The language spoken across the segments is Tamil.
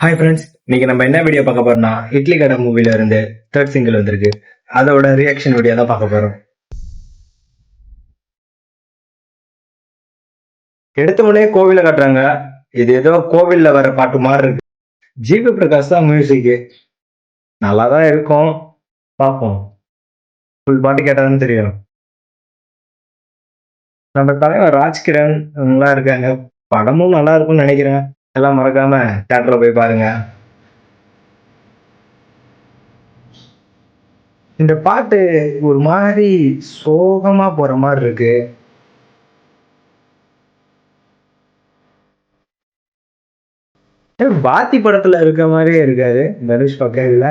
ஹாய் ஃப்ரெண்ட்ஸ், இன்னைக்கு நம்ம என்ன வீடியோ பார்க்க போறோம்னா இட்லி கடை மூவில இருந்து தேர்ட் சிங்கிள் வந்திருக்கு. அதோட ரியாக்ஷன் வீடியோ தான் பார்க்க போறோம். எடுத்த உடனே கோவில காட்டுறாங்க. இது ஏதோ கோவில்ல வர பாட்டு மாதிரி இருக்கு. ஜிபி பிரகாஷ் தான் மியூசிக். நல்லா தான் இருக்கும், பார்ப்போம். ஃபுல் பாட்டு கேட்டாதான் தெரியும். நம்ம தலைவர் ராஜ்கிரண் நல்லா இருக்காங்க. படமும் நல்லா இருக்கும்னு நினைக்கிறேன். எல்லாம் மறக்காம தியேட்டர்ல போய் பாருங்க. இந்த பாட்டு ஒரு மாதிரி சோகமா போற மாதிரி இருக்கு. பாத்தி படத்துல இருக்க மாதிரியே இருக்காது தனுஷ் பக்கம்.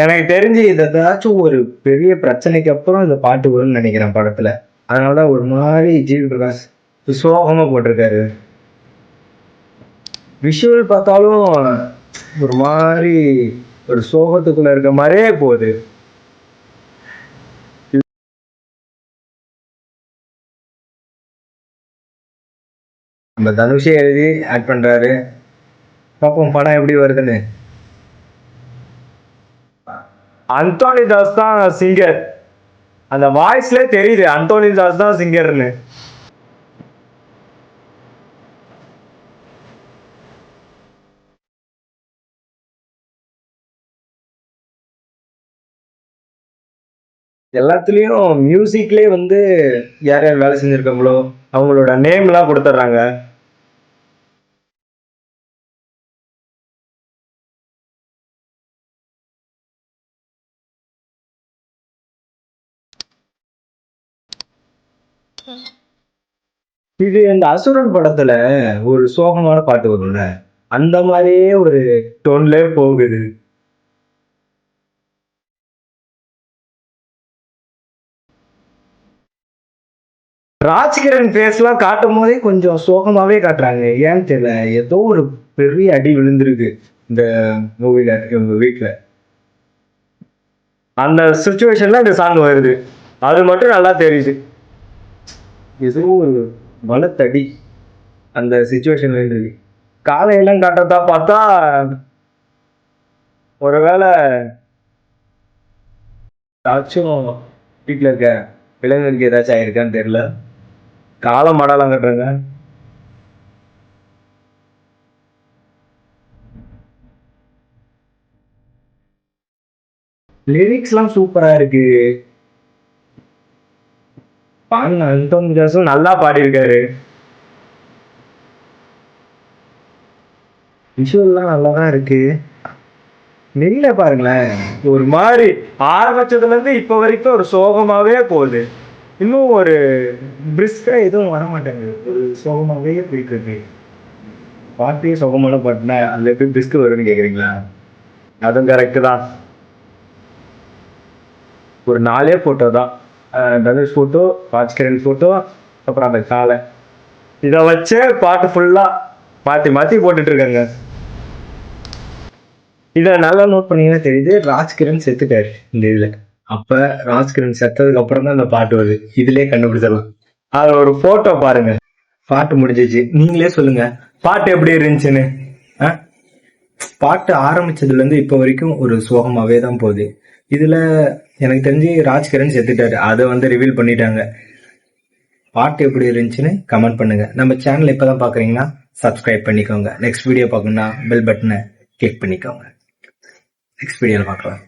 எனக்கு தெரிஞ்சு இது ஏதாச்சும் ஒரு பெரிய பிரச்சனைக்கு அப்புறம் இந்த பாட்டு வரும்னு நினைக்கிறேன் படத்துல. அதனாலதான் ஒரு மாதிரி ஜிவி பிரகாஷ் சோகமா போட்டிருக்காரு. விஷுவல் பார்த்தாலும் ஒரு மாதிரி ஒரு சோகத்துக்குள்ள இருக்க மாதிரியே போகுது. நம்ம தனுஷே எழுதி ஆட் பண்றாரு. பார்ப்போம் படம் எப்படி வருதுன்னு. அந்தோனி தாஸ் தான் சிங்கர். அந்த வாய்ஸ்ல தெரியுது அந்தோனி தாஸ் தான் சிங்கர்னு. எல்லாத்துலயும் மியூசிக்லயே யார் யார் வேலை செஞ்சிருக்காங்களோ அவங்களோட நேம் எல்லாம் கொடுத்துட்றாங்க. இது இந்த அசுரன் படத்துல ஒரு சோகமான பாட்டு வரும்ல, அந்த மாதிரியே ஒரு டோன்ல போகுது. ராஜ்கிரண் ஃபேஸ் எல்லாம் காட்டும் போதே கொஞ்சம் சோகமாவே காட்டுறாங்க. ஏன்னு தெரியல, ஏதோ ஒரு பெரிய அடி விழுந்திருக்கு இந்த மூவில. இவங்க வீட்டுல அந்த சுச்சுவேஷன்ல இந்த சாங் வருது. அது மட்டும் நல்லா தெரியுது. ஏதோ ஒரு பலத்தடி அந்த சுச்சுவேஷன்ல இருக்கு. காலையெல்லாம் காட்டுறதா பார்த்தா ஒருவேளை ஏதாச்சும் வீட்டுல இருக்க விலங்குகளுக்கு ஏதாச்சும் ஆயிருக்கான்னு தெரியல. காலம் மாடலாம் கட்டுறாங்க. லிரிக்ஸ் எல்லாம் சூப்பரா இருக்கு. அந்தோனி தாஸும் நல்லா பாடியிருக்காரு. விஷுவல்லாம் நல்லாதான் இருக்கு. நெல்ல பாருங்களேன், ஒரு மாதிரி ஆரம்பிச்சதுல இருந்து இப்ப வரைக்கும் ஒரு சோகமாவே போகுது. இன்னும் ஒரு பிரிஸ்கா எதுவும் வர மாட்டேங்குது. ஒரு சோகமாவே போயிட்டு இருக்கு. பாட்டே சோகமான பாட்டுனா அதுல எப்படி பிரிஸ்க் வரும்னு கேக்குறீங்களா? அதுவும் கரெக்ட் தான். ஒரு 4 போட்டோ தான். தனுஷ் போட்டோ, ராஜ்கிரண் போட்டோ, அப்புறம் அந்த காலை, இதை வச்சு பாட்டு ஃபுல்லா மாத்தி மாத்தி போட்டுட்டு இருக்காங்க. இதை நல்லா நோட் பண்ணீங்கன்னா தெரியுது, ராஜ்கிரண் செத்துட்டாரு இந்த இதுல. அப்ப ராஜ்கிரண் செத்ததுக்கு அப்புறம் தான் இந்த பாட்டு வருது. இதுலயே கண்டுபிடிச்சிடலாம். அது ஒரு போட்டோ பாருங்க. பாட்டு முடிஞ்சிச்சு, நீங்களே சொல்லுங்க பாட்டு எப்படி இருந்துச்சுன்னு. பாட்டு ஆரம்பிச்சதுல இருந்து இப்ப வரைக்கும் ஒரு சோகமாவே தான் போகுது. இதுல எனக்கு தெரிஞ்சு ராஜ்கிரண் செத்துட்டாரு. அதை ரிவீல் பண்ணிட்டாங்க. பாட்டு எப்படி இருந்துச்சுன்னு கமெண்ட் பண்ணுங்க. நம்ம சேனல் இப்பதான் பாக்குறீங்கன்னா சப்ஸ்கிரைப் பண்ணிக்கோங்க. நெக்ஸ்ட் வீடியோ பார்க்கணும்னா பெல் பட்டனை கிளிக் பண்ணிக்கோங்க. நெக்ஸ்ட் வீடியோல பார்க்கலாம்.